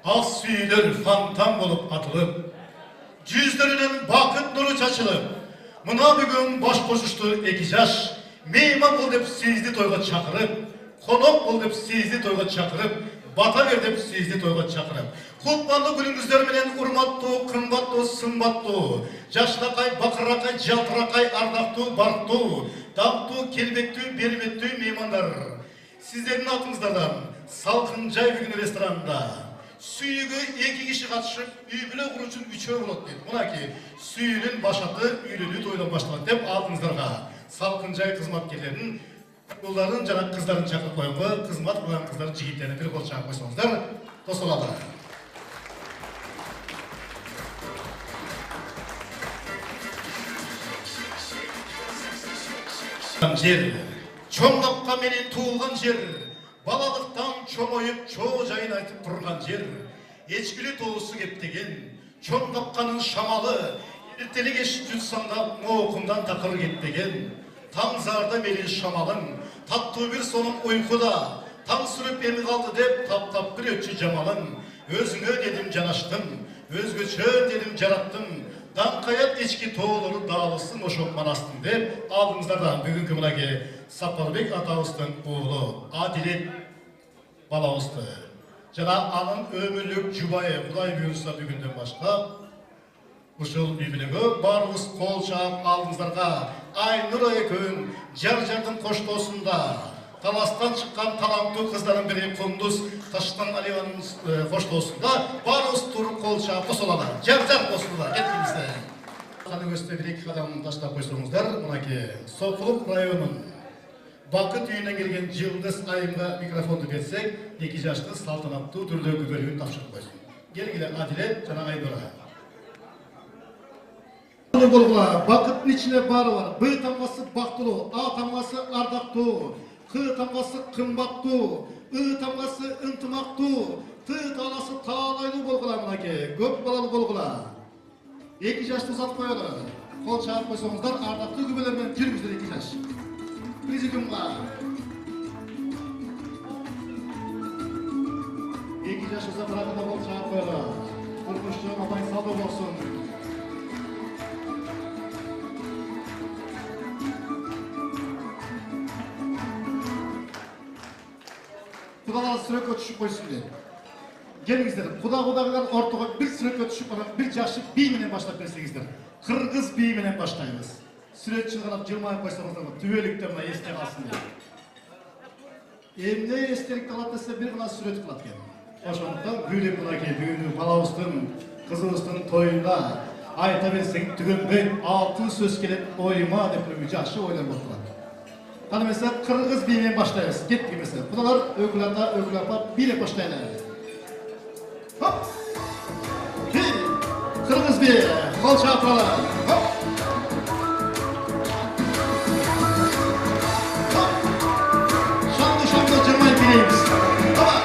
Ak süyler fantan bolup atılıp, yüzlerinden bakıt nuru çaçılıp, mına bugün baş koşuştu iki yaş, meyman bol dep sizdi toyga çakırıp, konok bol dep sizdi toyga çakırıp, bata ver dep sizdi toyga çakırıp. Kutmanlı gününgüzler menen urmattı, kımbattı, sımbattı, yaşlakay, bakırakay, jaltırakay, ardaktı, barktı, dağıttı, kelbettü, bermettü meymanlar. Sizlerin altınızdan Salkıncay bugün restoranda suyugu iki kişi katışıp üybüle kuruçun üçöv болады deydi. Buna ki suyunun başatı üylülüğü toydan başladı deyip altınızlarga Salkıncay kızmatkerlerinin onların jana kızların çakıp koyuңu, kızmat kılan kızların jigitlerini bir kol çakıp koysoңуздар, тосулады. Жер, чоң капка менен туылган жер, балалыктан чоңоюп чоо жайын айтып турган жер, эчкилүү тоосу кептеген, чоң капканын шамалы, эртеле кеч жутсаңдап моокундан такыр кетпеген, таң зарда мели шамалың, таттуу бир сонун уйкуда, таң сүрүп эми калды деп таптап бир өтчү жамалың, өзүңө дедим жанаштым, өзгөчө дедим жараттым, даңқаят ички тоолору даалысын ошоп манастым деп алдыңыздардан бүгүнкү мынакей Сапарбек атабыздын уулу Адилет балабызды жана анын өмүрлүк жубайы Кудай буюрса бүгүндөн баштап ушул үй-бүлөгө баарыбыз кол чаап алдыңыздарга Айнур экөөң жар-жардын коштоосунда таластан чыккан таланттуу кыздардын бири Кундуз Таштан Алиеванын коштоосунда баарыбыз туруп кол чаап косулалы. Жар-жар косулалы. Кеткибизде. Каныңызды бир эки кадам таштап койсоңуздар, мынакей Сокулук районунун Бакыт үйүнөн келген Жылдыз Айымга микрофонду берсек, 2 жашты салтанаттуу түрдө күбөлүгүн тапшырып койсун. Келгиле Адилет жана Айнура. Бакыттын ичинде баары бар. Б тамгасы бактылуу, А тамгасы ардактуу, К тамгасы кымбаттуу, И тамгасы ынтымактуу, Т тааласы таалайлуу болгула мынакей. Көп балалуу болгула. 2 жашты узатып коелу. Кол чаап койсоңуздар, ардактуу күбөлөр менен жүрүңүздөр 2 жаш. Президиумга 2 жаш узап барганда кол чаап коелу. Турмуштуу абай салдуу болсун. Кудалар сүрөккө түшүп койсун деп. Келиңиздер, кудагыдан ортого бир сүрөккө түшүп барып, бир жакшы бий менен баштап берсеңиздер. Кыргыз бий менен баштайбыз. Сүрөтчү карап жылмайып койсоңуздар, түбөлүктө мына эсте калсын деп. Эмне эстелик калат десе, бир гана сүрөт кылат экен. Ошондуктан бүлүп мынакей бүгүнкү балабыздын, кызыбыздын тоюнда айта берсең түгөнбөй алтын сөз келет оюма деп жакшы ойлор болуп турат. Каны mesela Kırgız biyine başlayız. Gittik mesela. Kudalar ögülata biyle başlayalım. Hop. Kırgız biye. Kol çarpalım. Hop. Hop. Şanlı cırmayı bileyiz. Tamam.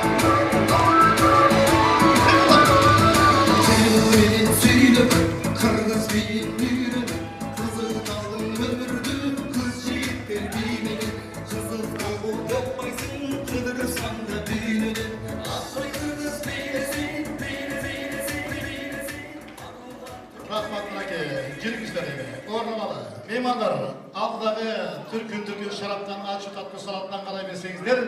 Senin söyle Kırgız biyin büyüdü. Kızı kalın ömürdü. Kız yiğitler biyine. Meymanlar, aldığı türkün şaraptan, açı tatlı salattan kalay verseniizler,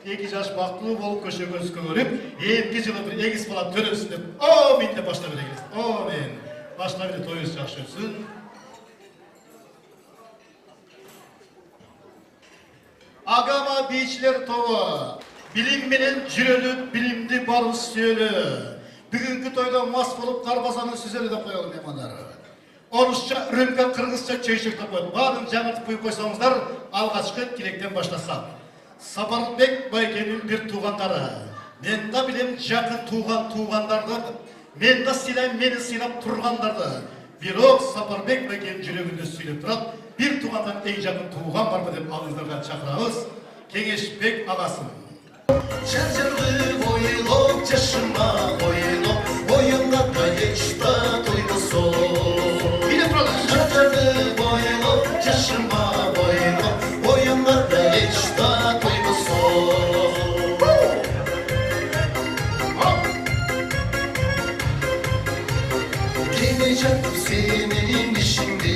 2 yaş baktlığı bolup köşe gözükü görüp, 2 жылы bir egis falan törülsün deyip, amin de başla veririz. Amin. Başla bir toyuz жақсы өтсін. Agama biyçiler tovu, bilim menen жүрөлү, bilimdi barız söylü. Bugünkü toyda mas bolup Darbazan'ın süzeli de koyalım meymanlar. Orusça, Rümka, Kırgızca çöyüşük de koyalım. Barın жаңыртып koyup koysanızlar, alğaçkı kilekten başlasak. Сапарбек Байкен'in bir tuğandары. Men da bilem жақын tuğandardı. Men da silem meni silap turgandарды. Бирок Сапарбек Байкен жүрөгүндө сүйлөп турат. Bir tuğandan en жақын tuğan var mı deyip ağızlarına çakırağız. Кеңешбек ağaсын. Жар-жарды ойлоп, жашыма ойлоп, ойымда да ешта тойды сол. Жар-жарды ойлоп, жашыма ойлоп, ойымда да ешта тойды сол. жатып сенин ишиңде,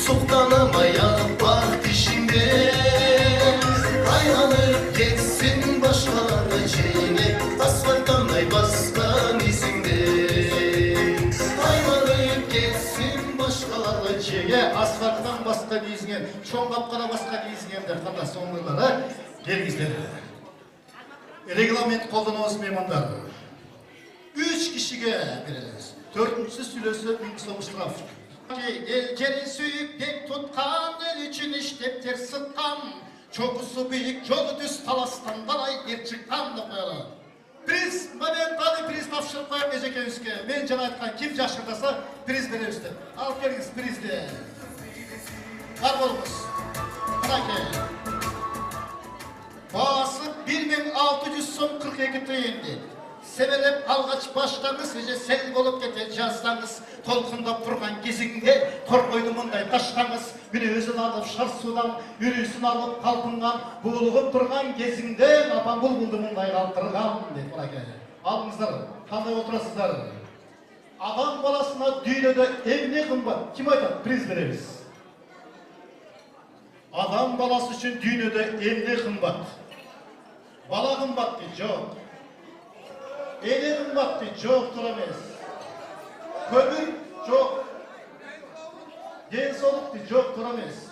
суктанамая бак ишиңде, айланып кетсин башкаларга жеңе, асфальттандай баскан изиңде, айланып кетсин башкаларга жеңе, асфальттан басқа дейізген, чоң қапқада басқа дейізгендер қандай соңғылары келіңіздер. Регламент қолданыңыз меймандар. 3 кишиге береміз. 4-сі сүйлөсі 1000 сом штраф. Ел жерин сүйүп бек туткан, эл үчүн иштептер сыккан, чокусу бийик жолу түз таластан далай ер чыккан деп коелу. Приз, моменталды приз тапшырып коем эжекебизге. Мен жана айткан ким жакшыртаса приз беребиз деп. Алып келиңиз призди. Бар болуңуз. Мынакей. Баасы 1600 сом 42 тиын. Себелеп алгач баштаңыз, эже сел болуп кете жаздаңыз, толкундап турган кезиңде коргойду мындай таштаңыз, мүнөзүн алып шар судан, үрүсүн алып калпынган, буулугуп турган кезиңде апам булбулду мындай калтырган дейт мынакей. Алыңыздар, кандай отурасыздар? Адам баласына дүйнөдө эмне кымбат? Ким айтат? Приз беребиз. Адам баласы үчүн дүйнөдө эмне кымбат? Бала кымбат дейт, жок. Эне кымбат дейт, жок, туура эмес. Көмүр, жок. Ден соолук дейт, жок, туура эмес.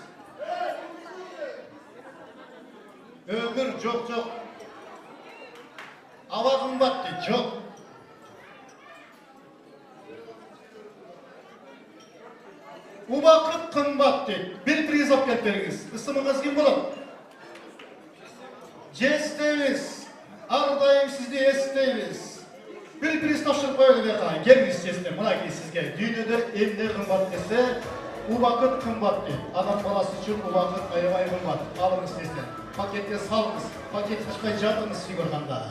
Өмүр, жок, жок. Аба кымбат дейт, жок. Убакыт кымбат дейт. Бир приз алып келип бериңиз. Ысымыңыз ким болот? Жестебиз. Ар дайым сизди эстейбиз. Bir priz topshirib qo'yadi beqay. Kelmiz sizga. Mınaki sizga dünyada emne kımbat dese, u vakit kımbat deydi. Adam balası için u vakit ayvay kımbat. Alınız sizde. Paketke salınız. Paket çıkay jatınız figurganda.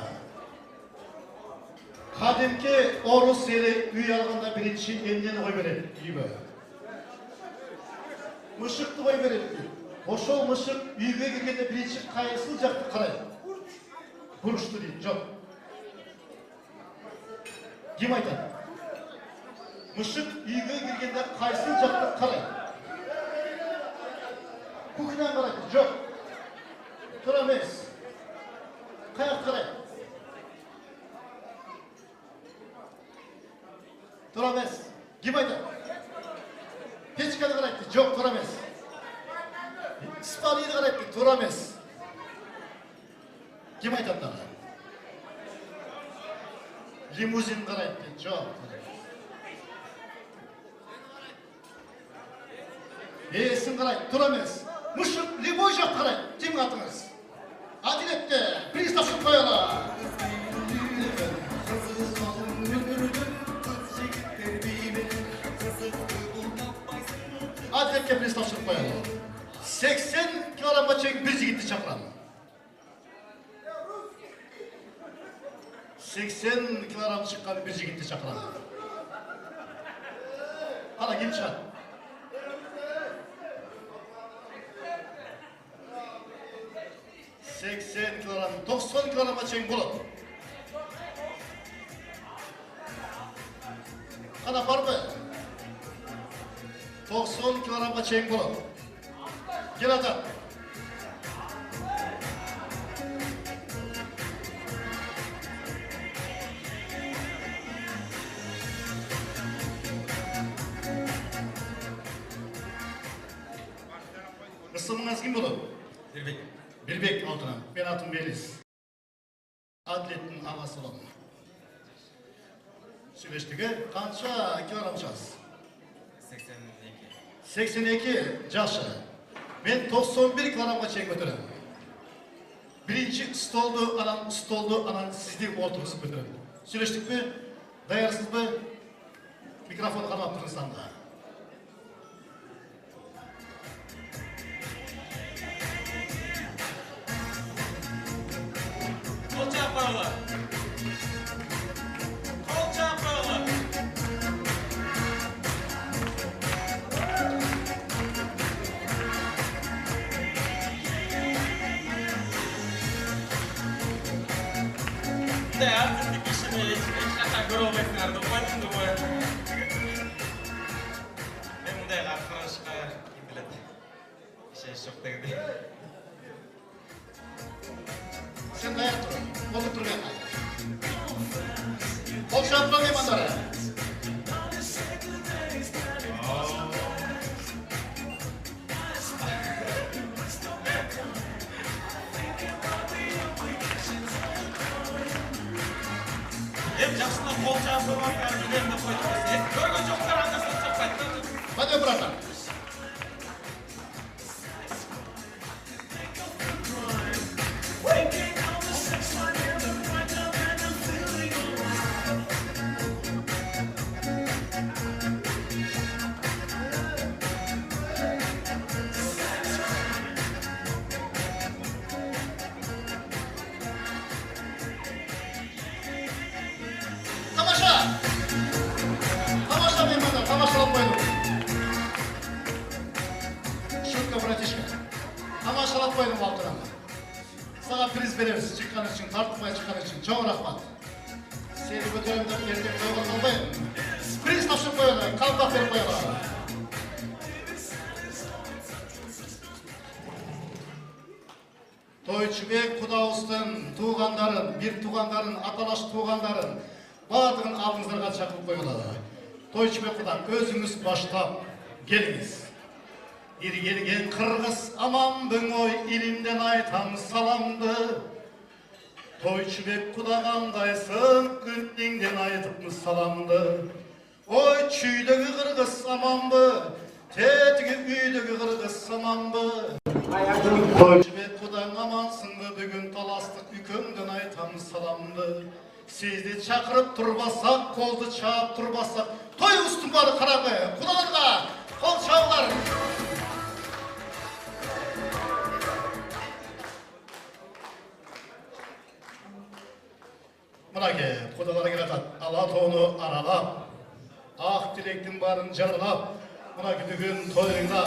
Kadimki orus eli üy alganda birinci emneni koy beredi. Gibi. Mışıkты koy beredi. Oşol mışık üyge girgende birinci kayısıl jaktı karaydı. Buruştu deydi. Жоқ. Ким айтат? Мышык үйгө киргенде кайсы жакты карайт? Кухнядан карайт? Жок. Туура эмес. Каяк карайт? Туура эмес. Ким айтат? Печканы карайт? Жок, туура эмес. Спальныйды карайт? Туура эмес. Ким айтат дагы? Limuzin karayt deydi, жок. Сен карайт, туура эмес. Мышык любой жак карайт. Ким атыңыз? Адилетте приз тапшырып коелу. Адилетке приз тапшырып коелу. 80 килограммга чейин бир жигитти чакырам. 80 kilogram çıkan bir jigitти çakıran. Hala kim çıkan? 80 kilogram, 90 kilograma çeyin bulup. Hala var mı? 90 kilograma çeyin bulup. Gel adam. Isımınız kim olur? Birbek. Birbek Altınan. Ben atım Melis. Atletin ağası olan. Süreçteki kança kilogram çağız? 82. 82 jaşı. Ben 91 kilogramga çeyin götürem. Birinci stoldu anan sizdi ortuğunuzu götürem. Süreçtik mi? Dayarsız mı? Mikrofonu kanap durun sanda. Да, ты пишешь, я так громко, наверное, поэтому думаю. Ses yok degende. Sen dayak dur. Oturup dur yana. Kol çarpma meymanlara. Hem жақсына қол жағып барған үйлерінде қойдыңыз. Көрген жоқтар аңдасына соқпайды. Hadi bırakın. Tamaşa! Tamaşa meymanlar, tamaşalap koydum. Şutка, братишка. Тамашалап қойдым алтын. Саған приз береміз шыққан үшін, тартылмай шыққан үшін. Чоң рахмат. Сені көтеремін деп ертең жолға қалмайын. Приз тапсырып қояды, қалпақ беріп қояды. Тойчубек Құдауыстың туғандарын, бір туғандарын, аталаш туғандарын барлығын алдыңыздарға шақырып қойылады. Тойчубек Құда, өзіңіз баштап келіңіз. Иргелген қырғыз аман ой, илімден айтам саламды. Тойчубек Құда қандайсың, күндеңден айтыпмыз саламды. Ой, чүйдегі қырғыз аманбы, тетігі үйдегі қырғыз аманбы. Тойчубек Құдаң амансыңбы, бүгін таластық үкөңден айтам саламды. Сізді шақырып тұрбасақ, қолды чаап тұрбасақ, той ұстың бары қарапы, Құдаларға қол чаулар. Мұнаке, Құдалар келатат, ала тоны аралап, ақ тілектің барын жарылап, мұнаке бүгін тойыңда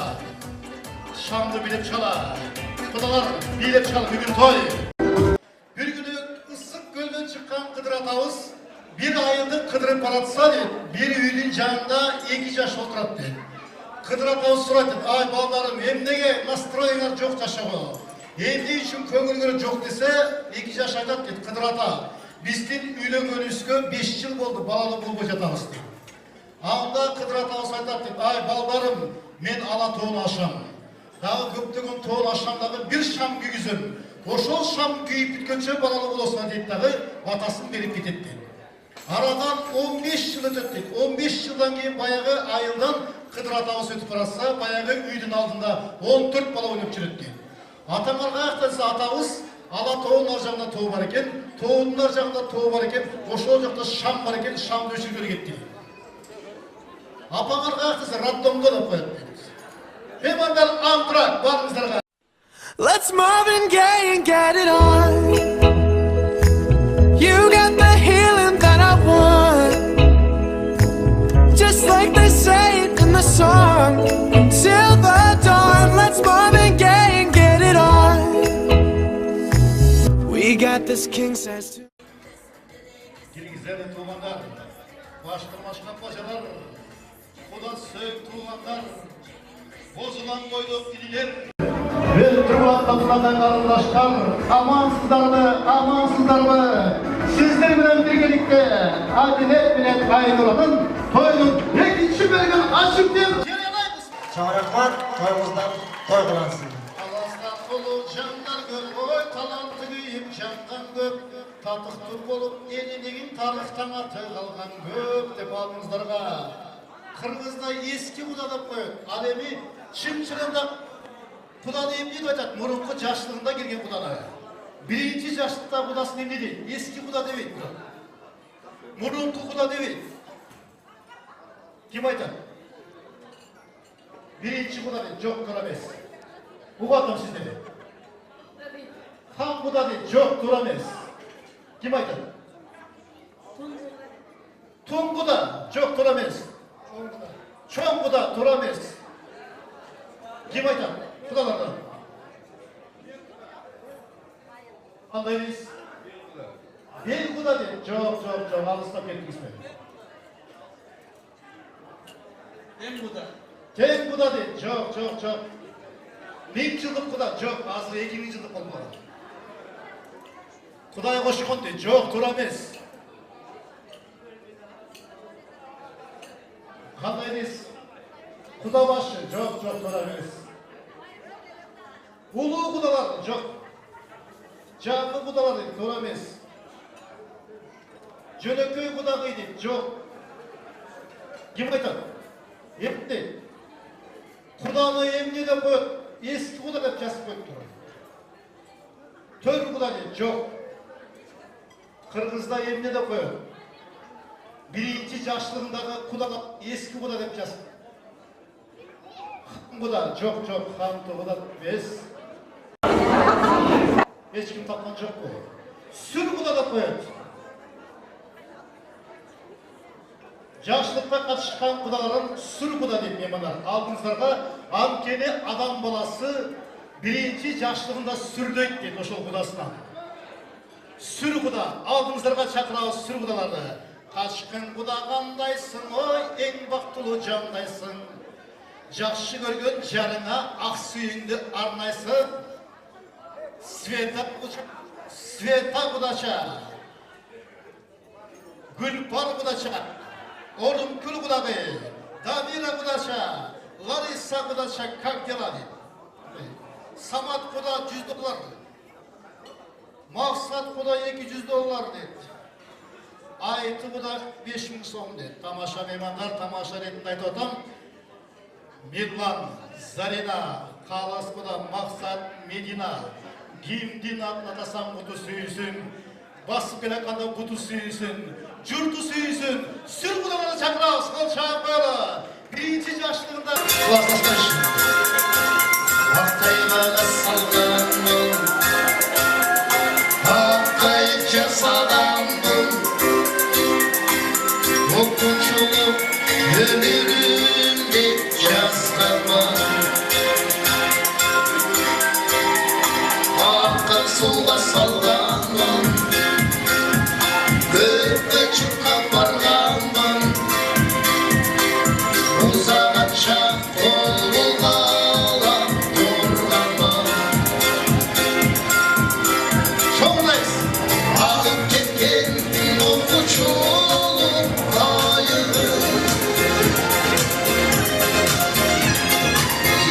шамды билеп чала. Құдалар билеп чал бүгін той. Bir günü ıssık gölden çıkan Kıdır atağız bir ayında kıdırıp baratsa deyip, bir üyünün canında 2 yaş oturat deyip. Kıdır atağız sorat deyip, ay ballarım hem nege nastroyunlar çok taşağı. Hem ne için köngülgörü çok dese 2 yaş aydat deyip Kıdır atağı. Bizden üylengön üskö 5 yıl oldu balalı bulgu jatağız deyip. Ağında Kıdır atağız aydat deyip, ay ballarım men ala toğunu aşam. Dağı köptөгөн тоғын ашамдағы bir шам күйгізім. Ошол шам күйіп біткенше балалы болосына дейді дағы батасын беріп кетеді. Арадан 15 жыл өтеді дейді. 15 жылдан кейін баяғы айылдан Кыдыр атауыз өтіп бараса, баяғы үйдің алдында 14 бала ойнап жүреді дейді. Атаңарға ақтанса атауыз ала тоғын ар жағында тоғы бар екен, тоғының ар жағында тоғы бар екен, ошол жақта шам бар екен, шамды өшіргелі кетті. Апаңарға ақтанса роддомда да қояды дейді. Меймандар антырак барыңыздарға. Let's Marvin Gaye and get it on. You got the healing that I want, just like they say it in the song. Till the dawn, let's Marvin Gaye and get it on. We got this king size too. Келгіздерді туғандар, башқырмашқан башалар, Құда сөйк туғандар, бозылан қойдық дилер. Бір тұрғаттатынадан қарындашқан, амансыздармы, сіздер менен біргелікте әділет менен айнұранын тойдың екінші бөлігін ашып деп жариялаймыз. Чоң рахмат, тойыңыздан той қылансın. Таластан ұлы жандар көп, ой талантты күйіп жанған көп, татықты болып елінеген тарихтан аты қалған көп деп алдыңыздарға. Қырғызда ескі құда деп қойып, алеми шын-шырында құда дейм дейді айтады, мұрынқы жашлығында келген құданы. Бірінші жашлықта құдасын емне дейді, ескі құда демейді. Мұрынқы құда демейді. Кем айтады? Бірінші құда дейді, жоқ тұра емес. Ұғатым сіздерде. Хан құда дейді, жоқ тұра емес. Кем айтады? Тұн құда, жоқ тұра емес. Чоң құда тұра емес. Кем айтады? Құдалардан. Қандай дейсіз? Бел құда дейді. Жоқ, алыстап кеттіңіз бе? Тең құда. Тең құда дейді. Жоқ. 1000 жылдық құда жоқ, азыр 2000 жылдық болмаған. Құдай қошқан де жоқ, тура емес. Қандай дейсіз? Құда башы жоқ, тура емес. Ұлы құдалар жоқ. Жаңғы құдалар дейді, тура емес. Жөнекей құда дейді, жоқ. Кім айтады? Епті. Құданы емне де қойып, ескі құда деп жазып қойып тұр. Төр құда дейді, жоқ. Қырғызда емне де қойып. Birinci yaşlığındağı kudalar eski kuda деп жазып. Құда жоқ, хамты құда без. Ешкім тапқан жоқ қой. Сүр құда деп қояды. Жашылыққа қатысқан құдаларын сүр құда деп меманар. Алдыңыздарға анткени адам баласы birinci жашлығында сүрдейді дейді ошол құдасынан. Сүр құда, алдыңыздарға шақырауыз сүр құдаларды. Қашқын құда қандайсың, ой, ең бақтылы жандайсың. Жақшы көрген жарыңа ақ сүйіңді арнайсың. Света құдача, Гүлпар құдача, Орынкүл құдағы, Дамира құдача, Лариса құдача, как дела дейді. Самат құда $100, Мақсат құда $200 дейді. Айты құда 5000 сом дейді. Тамаша меймандар, тамаша ретінде айтып отам. Мирлан, Зарина, Қалас құда, Мақсат, Медина, Гимдин атасам құты сүйісін, басып келе қанда құты сүйісін, жұрты сүйісін, сүр құдалары шақырауыз, қол шағып қойлы. Birinci yaşlığında Kulaklaşmış Hakkayla sallandım Hakkayca salandım Okuçuluk ölürümde yazlamam Hakka sola sallanmam Gökte çıkıp varlanmam Uzakça kolluğala durlanmam Çoğunayız Ağıp ketken okuçuluk ayırır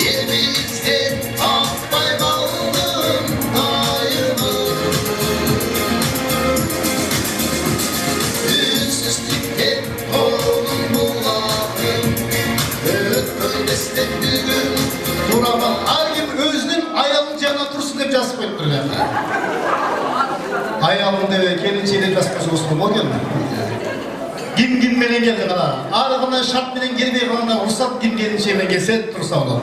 Yerimizden akbay kaldım ayırır Ünsüzlükten oğlum bulalım Öylestekligim duramam Argim özünün ayalın canına tursun dep жазып koyup durgan Ayalın debe kelinçeyi dep жазып koysa olsun o geldi Kim menen geldi kana Arıgından şart menen gelmey kalanda ruhsat kim kelinçeyi menen gelse tursa olur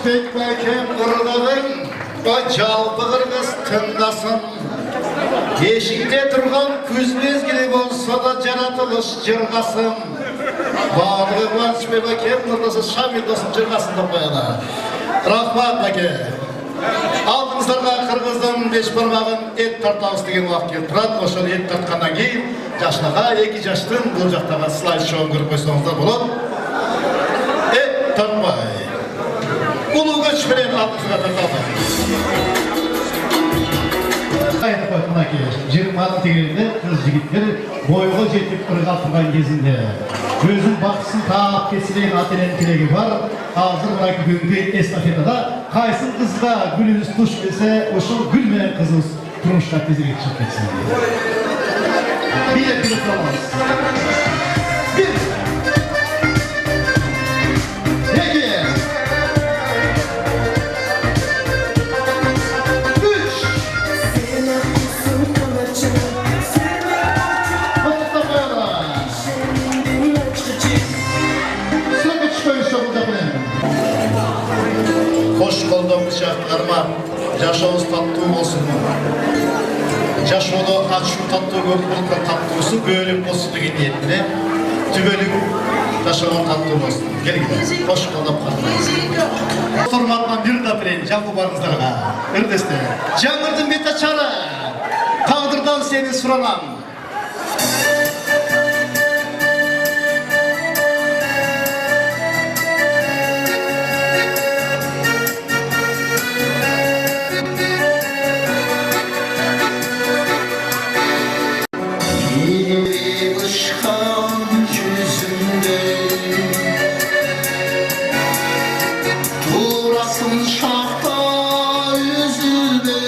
Pek bekem ırgağın Жалпы кыргыз тыңдасын Eşikte turgan күз mezgili bolsa da жаратылыш жыргасын Bağlığı Kıvanç Bey Baker, Nurdası Şamil Dostum Cırgasın da koyana. Rahmat Baker. Aldığınızlarga Kırgız'dan 5 barmağın et tartağız degen vaqt kelip turat. Oşol et tartkandan keyin жашlığa 2 жаштын бұл жақтағы слайд шоуын көріп қойсаңыздар болады. Et tartmay. Ulu göç bilen aldığınızға tartağız. Айтып қойып ке 20-ның тегерінде қыз жігіттер бойға жетіп ырғап тұрған кезінде өзінің бақсын тап кесілген ата-ененің тілегі бар. Азыр мына күнгі эстафетада қайсын қызға гүліңіз туш келсе, ошол гүл менен қызыңыз тұрмышқа тезірек шығып кетсін. Билет тұрамыз. Bir. Екі. Hoş bulduk şartlarıma, yaşamız tatlı olsun. Yaşamda açı tatlı görüp tatlısı bölüm olsun деген ниетine tübölük yaşamın tatlı olsun. Gelin, hoş bulduk. Oturmaktan bir de bilen canlı barınızlarga. Ördeste, Жаңырдың бет açarı, tağdırdan seni suranam. çıkan yüzünde durasın şahta üzülme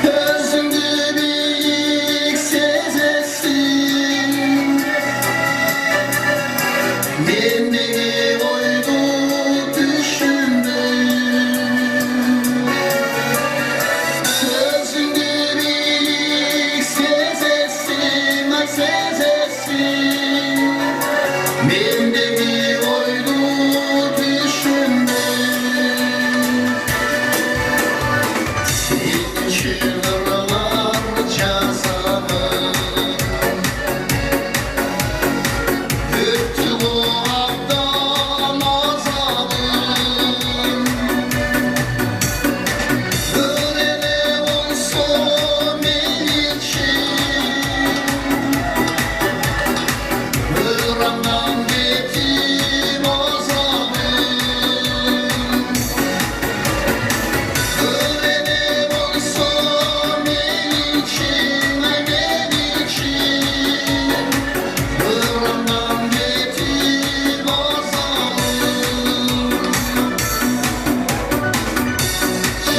özünde bir sezesin mendeni oydu düşünme özünde bir sezesin sezesin mendeni oydu düşünme senin çığırlar cazamı öptü bu aktan azabım öyle olsun benim için Irak'tan getir azabım öyle olsun benim için Irak'tan getir azabım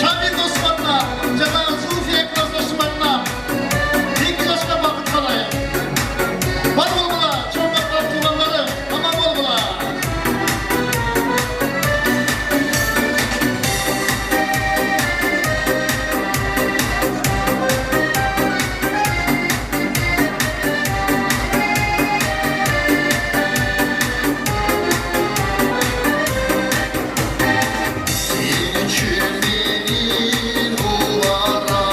Şahin Osman'la, Canan Sufiye Klas Osman'la, ilk yaşta bakın kalaya. Var olgula, çoğunluklar tuğlanları, tamam olgula. Senin için benim duvara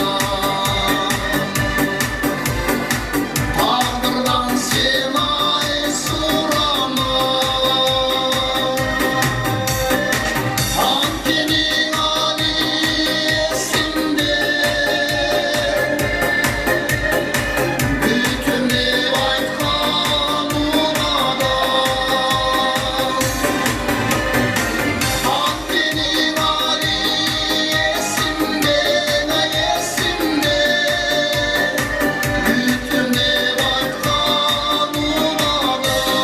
Tağdırdan semay surama Antenin aliyesinde Bütün ev aytkan urada Antenin aliyesinde Nayesinde Bütün ev aytkan urada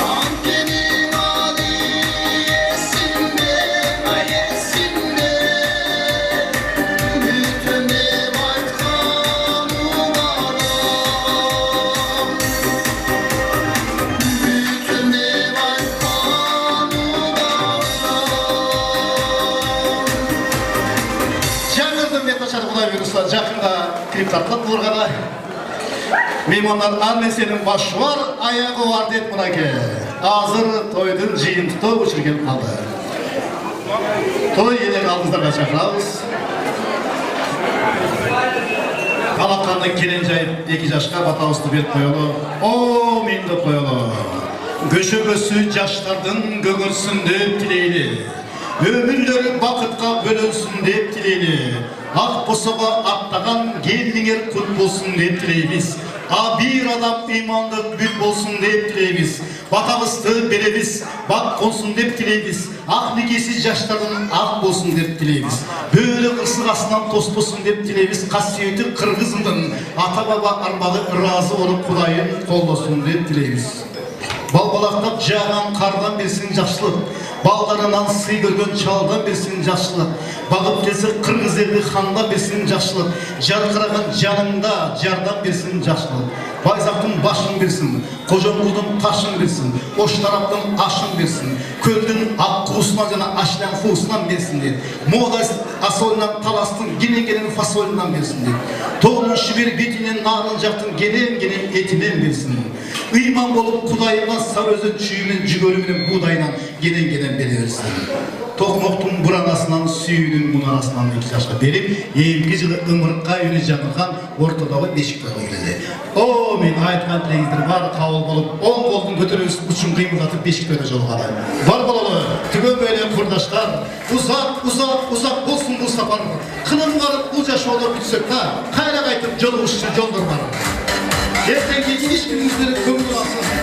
Antenin aliyesinde Nayesinde Bütün ev aytkan urada Bütün ev aytkan Жаңырдың бет ашады құдай бұйырса жақында клип тартылып бұларға меймандар анне сенің башы бар аяғы бар деп мұнаке азыр тойдың жиынтығы өшірген қалды той елек алдыңыздарға шақырамыз Балаққанның келен жайып 2 жашқа батауысты беріп қойылы о менді қойылы көші жаштардың көгерсін деп тілейлі өмірлері бақытқа бөлінсін деп тілейлі ақ босаға аттаған келдіңер құт болсын деп тілейміз бір адам иманды бүт болсын деп тілейміз батамызды береміз бақ қонсын деп тілейміз ақ некесі жаштардың ақ болсын деп тілейміз бөлі қырсық астынан тос болсын деп тілейміз қасиеті қырғызымның ата баба армағы разы болып құдайын қолдасын деп тілейміз балбалақтап жаған қардан берсін жақсылық балдарынан сый көрген чалдан берсін жақсылық бағып келсе қырғыз елі хандан берсін жақсылық жарқыраған жаныңда жардан берсін жақсылық байзақтың башын берсін қожамқұлдың ташын берсін ош тараптың ашын берсін көлдің ақ қуысынан жана ашлян қуысынан берсін деп моғдай асойынан таластың генен фасолынан берсін деп тоғының шібер бетінен нарын жақтың генен етінен берсін ыйман болып құдайыма сарөзін чүйімен жүгөріменен будайынан генен бере берсін тоқмоқтың бұранасынан сүйінің мұнарасынан 2 жашқа беріп емгі жылы ымырыққа үйіне жаңылған ортадағы бешік тойға келеді о мен айтқан тілегіздер бар қауыл болып оң қолдың көтеріліс ұшын қимылдатып бешік тойға жолғады бар балалы түгел бөле құрдаштар ұзақ болсын бұл сапар қыным қарып бұл жаш олар күтсек та қайрақ айтып жолы ұшшы жолдар бар ертеңге ешкім өздері көңіл алсын